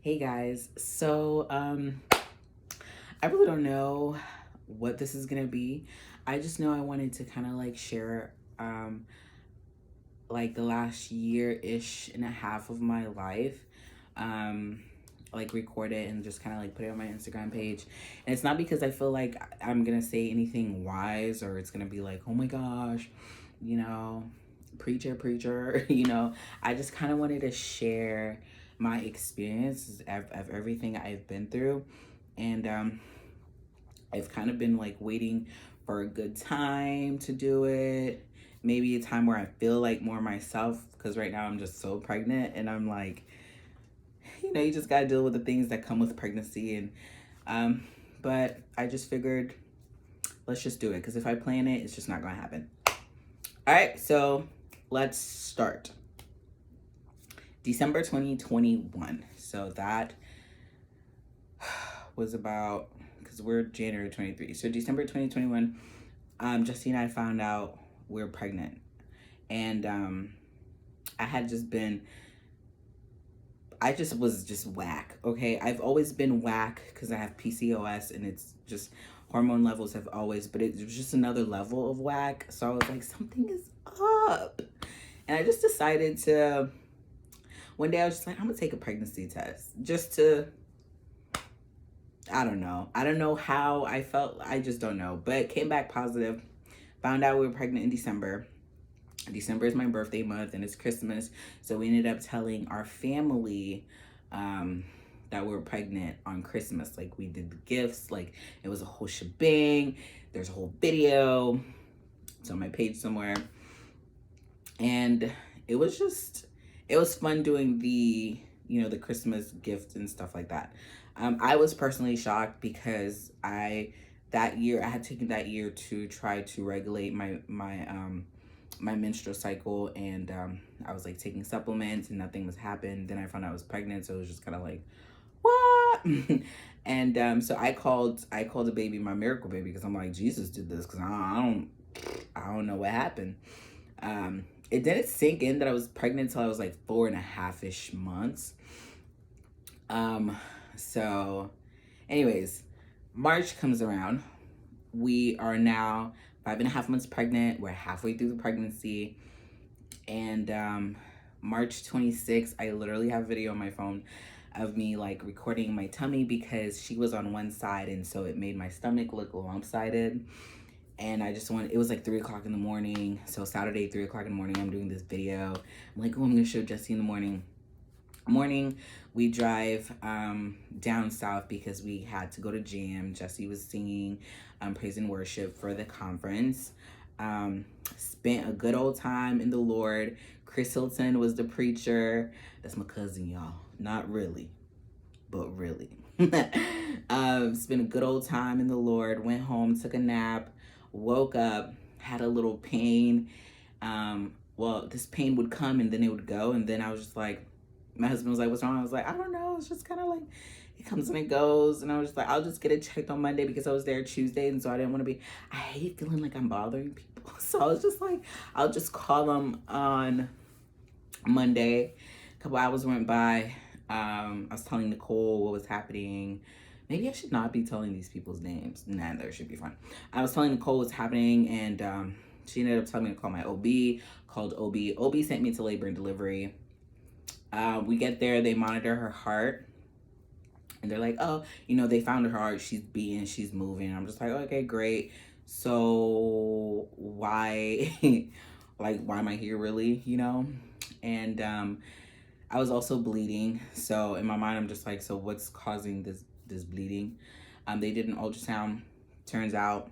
Hey guys, I really don't know what this is gonna be. I just know I wanted to kind of like share like the last year-ish and a half of my life. Um like record it and just kind of like put it on my Instagram page. And it's not because I feel like I'm gonna say anything wise or it's gonna be like, oh my gosh, you know, preacher, I just kind of wanted to share my experience of everything I've been through. And I've kind of been like waiting for a good time to do it. Maybe a time where I feel like more myself, because right now I'm just so pregnant and I'm like, you just got to deal with the things that come with pregnancy. Um, but I just figured, let's just do it, because if I plan it, it's just not going to happen. All right, so let's start. December 2021. So that was about, because we're January 23. So December 2021, Justine and I found out we are pregnant. And I had just been, I just was just whack, okay? I've always been whack because I have PCOS and it's just hormone levels have always, but it was just another level of whack. So I was like, something is up. And I just decided to, one day I was just like, I'm gonna take a pregnancy test just to, I don't know. I don't know how I felt. I just don't know. But it came back positive. Found out we were pregnant in December. December is my birthday month and it's Christmas. So we ended up telling our family that we were pregnant on Christmas. Like we did the gifts, like it was a whole shebang. There's a whole video. It's on my page somewhere. And it was fun doing the Christmas gift and stuff like that. I was personally shocked because I had taken that year to try to regulate my menstrual cycle, and I was like taking supplements and nothing was happening. Then I found out I was pregnant, so it was just kind of like, what? And so I called the baby my miracle baby, because I'm like, Jesus did this, because I don't know what happened. It didn't sink in that I was pregnant until I was like 4.5-ish months. So anyways, March comes around. We are now 5.5 months pregnant. We're halfway through the pregnancy. And March 26th, I literally have a video on my phone of me like recording my tummy, because she was on one side and so it made my stomach look lopsided. And it was like 3 o'clock in the morning. So Saturday, 3 o'clock in the morning, I'm doing this video. I'm like, oh, I'm gonna show Jesse in the morning. We drive down south because we had to go to jam. Jesse was singing praise and worship for the conference. Spent a good old time in the Lord. Chris Hilton was the preacher. That's my cousin, y'all. Not really, but really. Spent a good old time in the Lord. Went home, took a nap, woke up, had a little pain. Well, this pain would come and then it would go, and then I was just like, my husband was like, what's wrong? I was like, I don't know. It's just kind of like, it comes and it goes. And I was just like, I'll just get it checked on Monday, because I was there Tuesday. And so I didn't want to I hate feeling like I'm bothering people. So I was just like, I'll just call them on Monday. A couple hours went by. I was telling Nicole what was happening. Maybe I should not be telling these people's names. Nah, that should be fine. I was telling Nicole what's happening, and she ended up telling me to call my OB. Called OB. OB sent me to labor and delivery. We get there, they monitor her heart, and they're like, oh, they found her heart, she's beating, she's moving. I'm just like, okay, great. So why, like, why am I here really, And I was also bleeding. So in my mind, I'm just like, so what's causing this bleeding? They did an ultrasound. Turns out,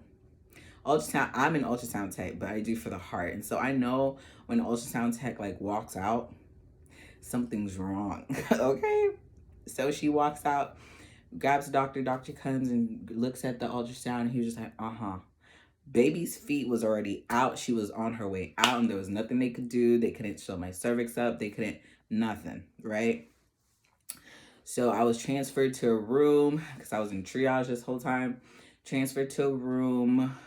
I'm an ultrasound tech, but I do for the heart. And so I know when an ultrasound tech like walks out, something's wrong. Okay, so she walks out, grabs the doctor comes and looks at the ultrasound, and he was just like, baby's feet was already out, she was on her way out, and there was nothing they could do. They couldn't show my cervix up, they couldn't, nothing, right? So I was transferred to a room, because I was in triage this whole time. Transferred to a room,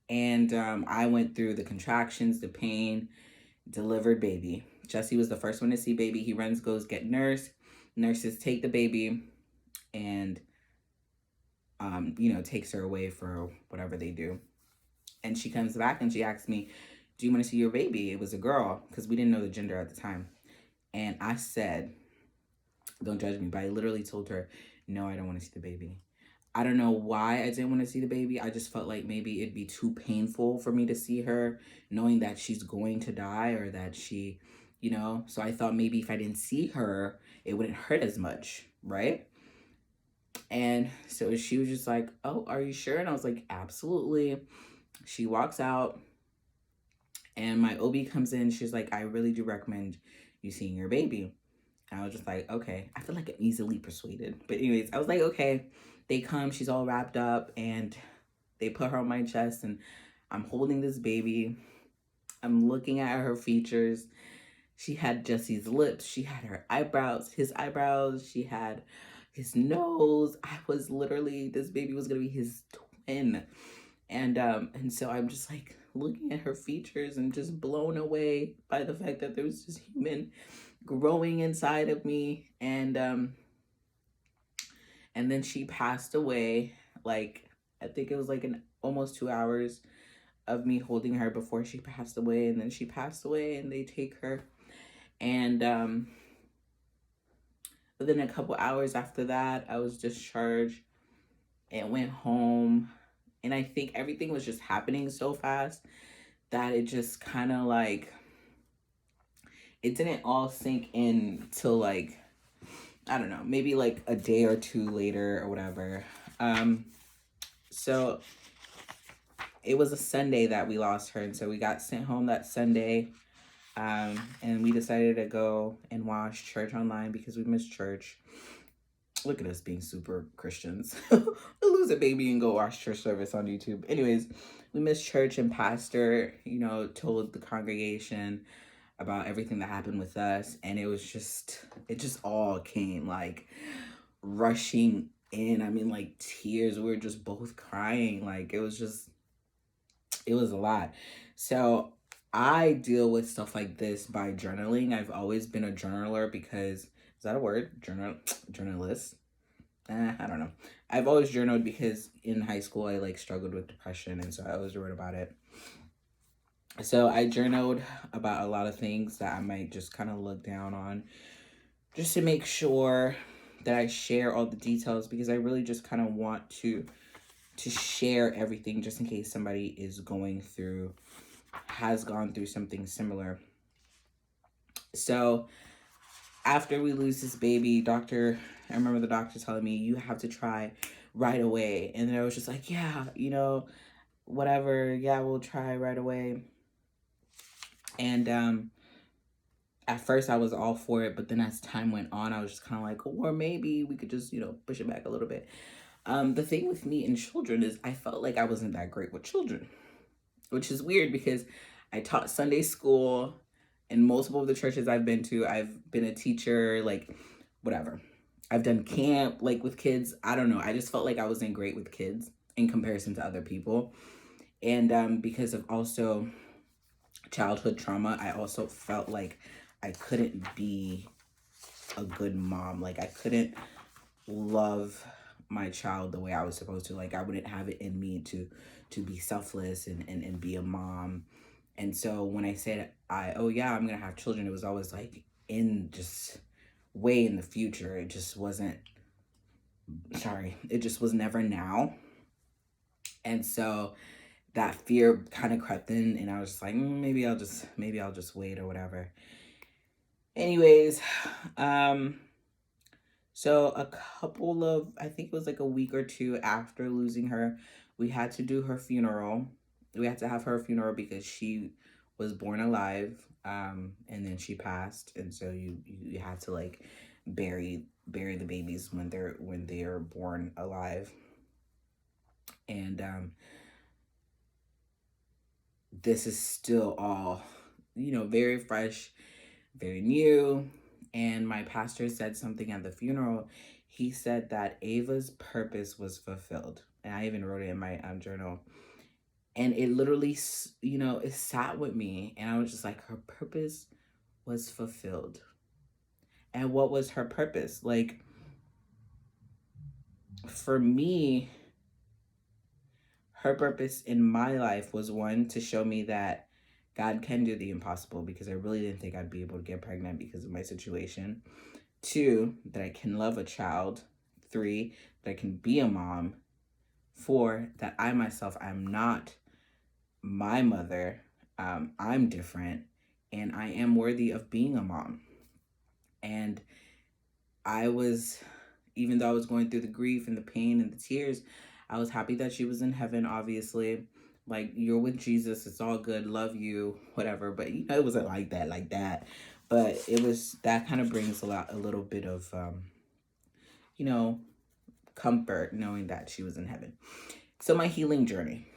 and I went through the contractions, the pain, delivered baby. Jesse was the first one to see baby. He runs, goes get nurse. Nurses take the baby and takes her away for whatever they do. And she comes back and she asks me, "Do you want to see your baby?" It was a girl because we didn't know the gender at the time. And I said, don't judge me, but I literally told her, "No, I don't want to see the baby." I don't know why I didn't want to see the baby. I just felt like maybe it'd be too painful for me to see her, knowing that she's going to die or that so I thought maybe if I didn't see her, it wouldn't hurt as much, right? And so she was just like, "Oh, are you sure?" And I was like, "Absolutely." She walks out and my OB comes in. She's like, "I really do recommend you seeing your baby." And I was just like, okay. I feel like I'm easily persuaded. But anyways, I was like, okay. They come, she's all wrapped up, and they put her on my chest, and I'm holding this baby. I'm looking at her features. She had Jesse's lips. She had her eyebrows, his eyebrows. She had his nose. I was literally, this baby was gonna be his twin. And so I'm just like looking at her features and just blown away by the fact that there was this human growing inside of me. And then she passed away. Like, I think it was like an almost 2 hours of me holding her before she passed away. And then she passed away and they take her. And within a couple hours after that, I was discharged and went home. And I think everything was just happening so fast that it just kind of like, it didn't all sink in till like, I don't know, maybe like a day or two later or whatever. So it was a Sunday that we lost her. And so we got sent home that Sunday. And we decided to go and watch church online because we missed church. Look at us being super Christians. Lose a baby and go watch church service on YouTube. Anyways, we missed church and pastor, told the congregation about everything that happened with us. And it just all came like rushing in. I mean, like tears. We were just both crying. Like it was a lot. So I deal with stuff like this by journaling. I've always been a journaler because, is that a word? Journalist? I don't know. I've always journaled because in high school I like struggled with depression, and so I always wrote about it. So I journaled about a lot of things that I might just kind of look down on, just to make sure that I share all the details, because I really just kind of want to share everything just in case somebody has gone through something similar. So after we lose this baby, I remember the doctor telling me, "You have to try right away." And then I was just like, yeah, whatever. Yeah, we'll try right away. And at first I was all for it, but then as time went on, I was just kind of like, or maybe we could just, push it back a little bit. The thing with me and children is I felt like I wasn't that great with children, which is weird because I taught Sunday school in multiple of the churches I've been to. I've been a teacher, like whatever. I've done camp like with kids. I don't know. I just felt like I wasn't great with kids in comparison to other people. And because of also childhood trauma, I also felt like I couldn't be a good mom. Like I couldn't love my child the way I was supposed to. Like I wouldn't have it in me to be selfless and be a mom. And so when I said I'm gonna have children, it was always like in just way in the future. It just wasn't, it just was never now. And so that fear kind of crept in, and I was just like, maybe I'll just wait or whatever. Anyways, so I think it was like a week or two after losing her, we had to do her funeral. We had to have her funeral because she was born alive, and then she passed, and so you had to like bury the babies when they're born alive. And this is still all, very fresh, very new. And my pastor said something at the funeral. He said that Ava's purpose was fulfilled. And I even wrote it in my journal. And it literally, it sat with me. And I was just like, her purpose was fulfilled. and what was her purpose. Like, for me, her purpose in my life was, one, to show me that God can do the impossible, because I really didn't think I'd be able to get pregnant because of my situation. 2, that I can love a child. 3, that I can be a mom. 4, that I myself, I'm not my mother. I'm different, and I am worthy of being a mom. And I was, even though I was going through the grief and the pain and the tears, I was happy that she was in heaven, obviously. Like, you're with Jesus, it's all good, love you, whatever. But it wasn't like that. But it was, that kind of brings a little bit of, comfort knowing that she was in heaven. So my healing journey.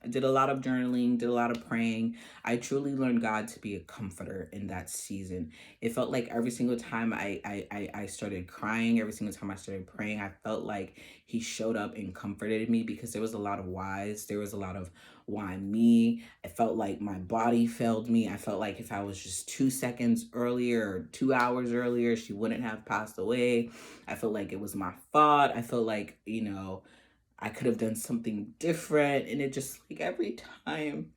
I did a lot of journaling, did a lot of praying. I truly learned God to be a comforter in that season. It felt like every single time I started crying, every single time I started praying, I felt like he showed up and comforted me, because there was a lot of whys. There was a lot of why me. I felt like my body failed me. I felt like if I was just 2 seconds earlier or 2 hours earlier, she wouldn't have passed away. I felt like it was my fault. I felt like, I could have done something different. And it just, like, every time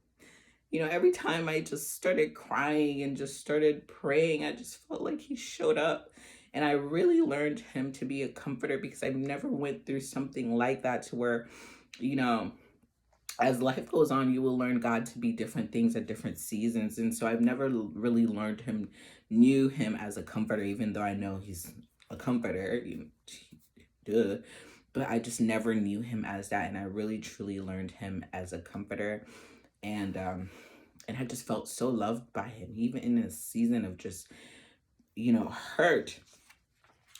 I just started crying and just started praying, I just felt like he showed up. And I really learned him to be a comforter, because I've never went through something like that, to where, as life goes on, you will learn God to be different things at different seasons. And so I've never really knew him as a comforter, even though I know he's a comforter, duh. But I just never knew him as that. And I really, truly learned him as a comforter. And I just felt so loved by him, even in a season of just, hurt.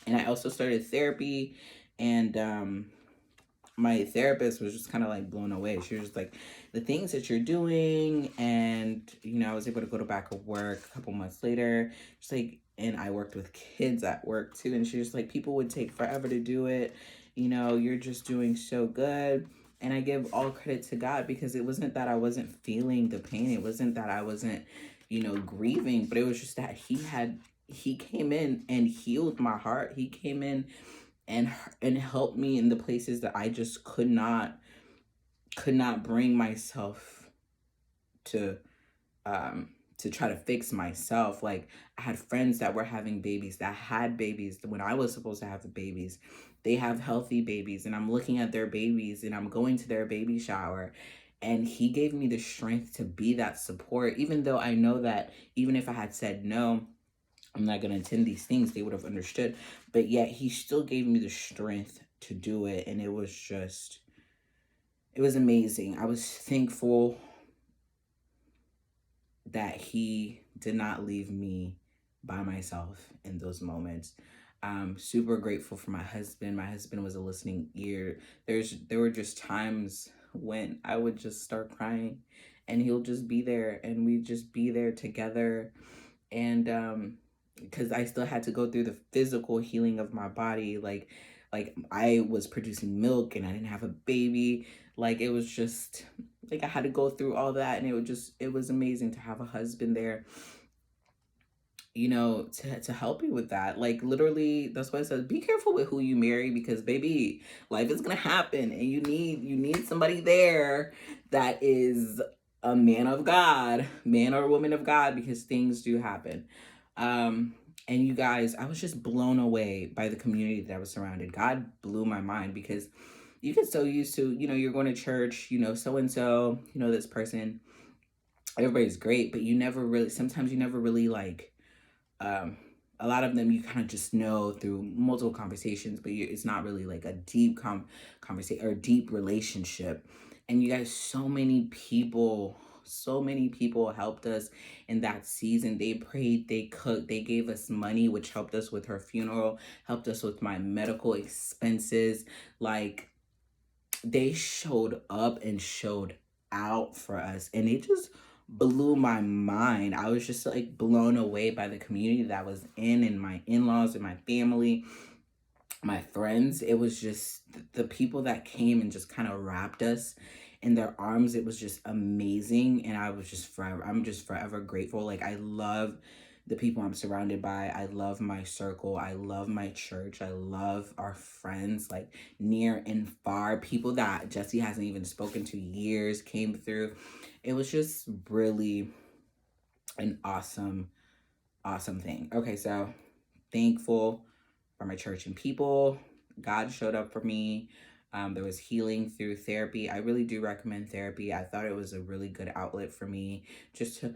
And I also started therapy, and my therapist was just kind of like blown away. She was just like, the things that you're doing, and I was able to go to back to work a couple months later. Just like, and I worked with kids at work too, and she was like, people would take forever to do it. You're just doing so good. And I give all credit to God, because it wasn't that I wasn't feeling the pain. It wasn't that I wasn't, grieving, but it was just that he came in and healed my heart. He came in and helped me in the places that I just could not bring myself to try to fix myself. Like, I had friends that were having babies, that had babies when I was supposed to have the babies. They have healthy babies, and I'm looking at their babies, and I'm going to their baby shower. And he gave me the strength to be that support, even though I know that even if I had said no, I'm not going to attend these things, they would have understood. But yet he still gave me the strength to do it. And it was amazing. I was thankful that he did not leave me by myself in those moments. I'm super grateful for my husband. My husband was a listening ear. There were just times when I would just start crying, and he'll just be there, and we'd just be there together. And because I still had to go through the physical healing of my body, like I was producing milk and I didn't have a baby. Like, it was just like I had to go through all that, and it was amazing to have a husband there, to help you with that. Like, literally, that's why I said, be careful with who you marry, because baby, life is gonna happen, and you need somebody there that is a man of God, man or woman of God, because things do happen. And you guys, I was just blown away by the community that I was surrounded. God blew my mind, because you get so used to, you're going to church, so-and-so, this person, everybody's great, but sometimes you never really like, a lot of them you kind of just know through multiple conversations, but it's not really like a deep conversation or deep relationship. And you guys, so many people helped us in that season. They prayed, they cooked, they gave us money, which helped us with her funeral, helped us with my medical expenses. Like, they showed up and showed out for us, and it just blew my mind. I was just like blown away by the community that I was in, and my in-laws and my family, my friends. It was just the people that came and just kind of wrapped us in their arms. It was just amazing. And I'm just forever grateful. Like, I love the people I'm surrounded by. I love my circle. I love my church. I love our friends, like near and far. People that Jesse hasn't even spoken to years came through. It was just really an awesome, awesome thing. Okay, so thankful for my church and people. God showed up for me. There was healing through therapy. I really do recommend therapy. I thought it was a really good outlet for me just to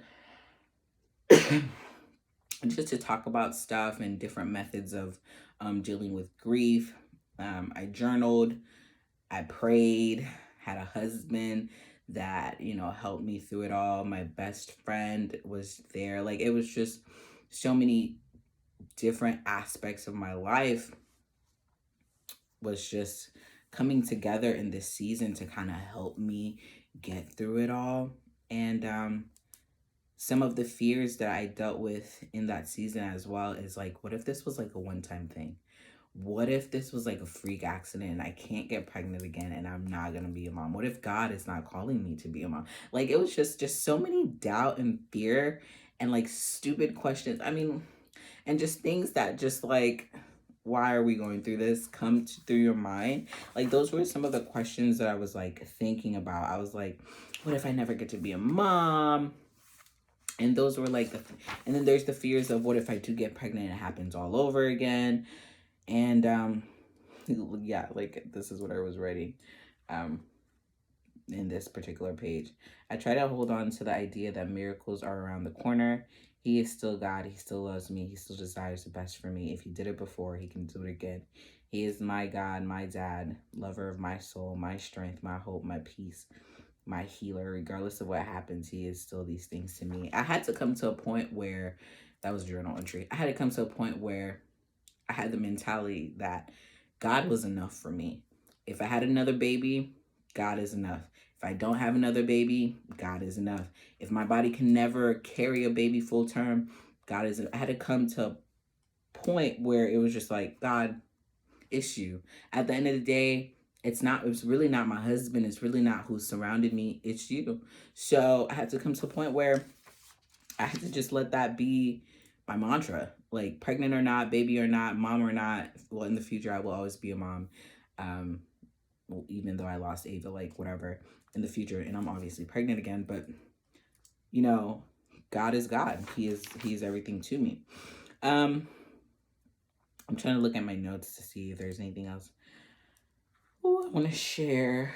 just to talk about stuff and different methods of dealing with grief. I journaled, I prayed, had a husband that, helped me through it all. My best friend was there. Like, it was just so many different aspects of my life was just coming together in this season to kind of help me get through it all. And some of the fears that I dealt with in that season as well is like, what if this was like a one-time thing? What if this was like a freak accident and I can't get pregnant again and I'm not gonna be a mom? What if God is not calling me to be a mom? Like, it was just so many doubt and fear and like stupid questions. I mean, and just things that just like, why are we going through this, through your mind. Like, those were some of the questions that I was like thinking about. I was like, what if I never get to be a mom? And those were like and then there's the fears of, what if I do get pregnant and it happens all over again? And yeah, like, this is what I was writing in this particular page. I try to hold on to the idea that miracles are around the corner. He is still God. He still loves me. He still desires the best for me. If he did it before, he can do it again. He is my God, my dad, lover of my soul, my strength, my hope, my peace, my healer. Regardless of what happens, he is still these things to me. I had to come to a point where, that was journal entry. I had to come to a point where I had the mentality that God was enough for me. If I had another baby, God is enough. If I don't have another baby, God is enough. If my body can never carry a baby full term, God is enough. I had to come to a point where it was just like, God, it's you. At the end of the day, it's really not my husband. It's really not who surrounded me. It's you. So I had to come to a point where I had to just let that be my mantra. Like, pregnant or not, baby or not, mom or not. Well, in the future, I will always be a mom. Well, even though I lost Ava, like, whatever, in the future, and I'm obviously pregnant again. But God is God. He is everything to me. I'm trying to look at my notes to see if there's anything else I want to share.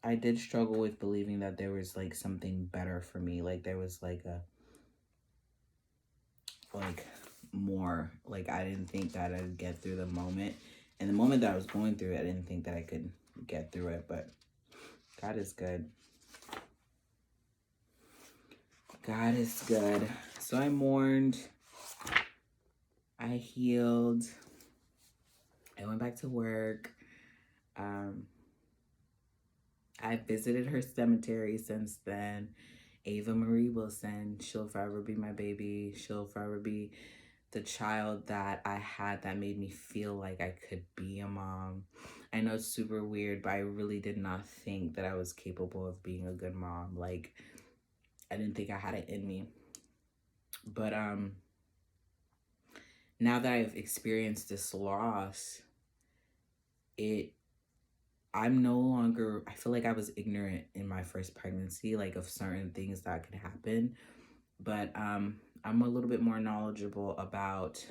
I did struggle with believing that there was like something better for me. Like, there was like more. Like, I didn't think that I'd get through the moment. And the moment that I was going through it, I didn't think that I could get through it. But God is good. God is good. So I mourned. I healed. I went back to work. I visited her cemetery since then. Ava Marie Wilson. She'll forever be my baby. She'll forever be the child that I had that made me feel like I could be a mom. I know it's super weird, but I really did not think that I was capable of being a good mom. Like, I didn't think I had it in me. But now that I've experienced this loss, I'm no longer, I feel like I was ignorant in my first pregnancy, like, of certain things that could happen. But I'm a little bit more knowledgeable about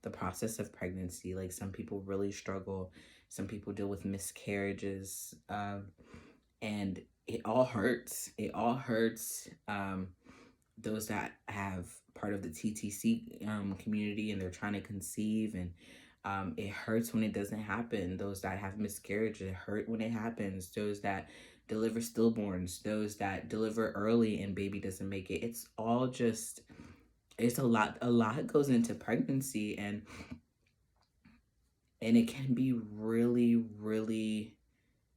the process of pregnancy. Like, some people really struggle. Some people deal with miscarriages. And it all hurts. It all hurts. Those that have part of the TTC community and they're trying to conceive, and it hurts when it doesn't happen. Those that have miscarriages, it hurt when it happens. Those that deliver stillborns, those that deliver early and baby doesn't make it. It's all just, it's a lot goes into pregnancy, and it can be really, really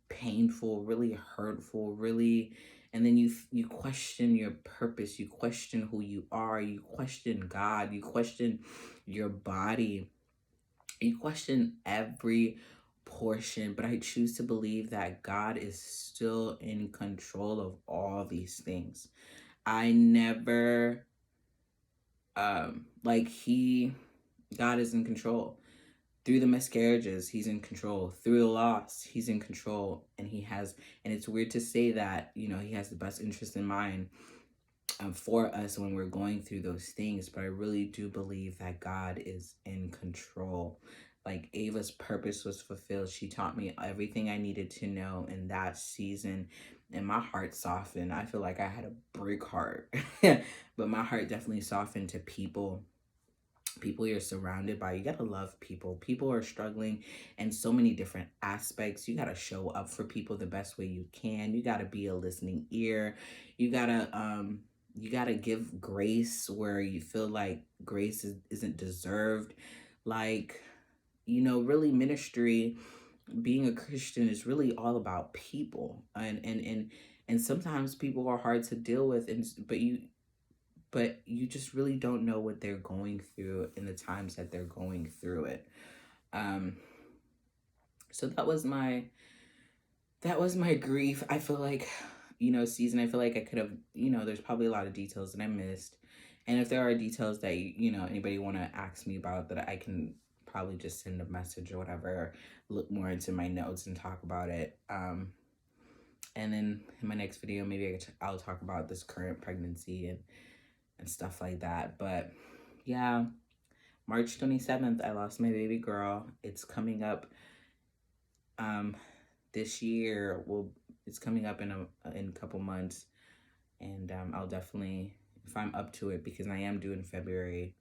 painful, really hurtful, really. And then you question your purpose, you question who you are, you question God, you question your body, you question every portion, but I choose to believe that God is still in control of all these things. I never like God is in control. Through the miscarriages, he's in control. Through the loss, he's in control. And it's weird to say that, he has the best interest in mind for us when we're going through those things. But I really do believe that God is in control. Like Ava's purpose was fulfilled. She taught me everything I needed to know in that season. And my heart softened. I feel like I had a brick heart, but my heart definitely softened to people you're surrounded by. You gotta love people. People are struggling in so many different aspects. You gotta show up for people the best way you can. You gotta be a listening ear. You gotta give grace where you feel like grace isn't deserved. Like, really ministry, being a Christian is really all about people. And sometimes people are hard to deal with, but you just really don't know what they're going through in the times that they're going through it. So that was my grief. I feel like, season, I feel like I could have, there's probably a lot of details that I missed. And if there are details that, anybody want to ask me about, that I can probably just send a message or whatever, or look more into my notes and talk about it. And then in my next video, maybe I'll talk about this current pregnancy and stuff like that. But yeah, March 27th, I lost my baby girl. It's coming up this year. It's coming up in a couple months. And I'll definitely, if I'm up to it, because I am due in February,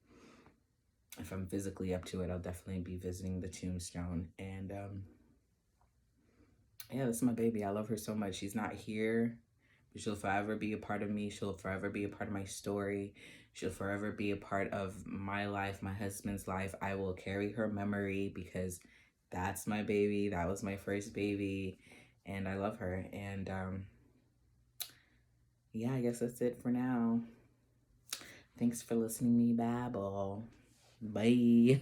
if I'm physically up to it, I'll definitely be visiting the tombstone. And yeah, that's my baby. I love her so much. She's not here, but she'll forever be a part of me. She'll forever be a part of my story. She'll forever be a part of my life, my husband's life. I will carry her memory because that's my baby. That was my first baby. And I love her. And yeah, I guess that's it for now. Thanks for listening to me babble. Bye.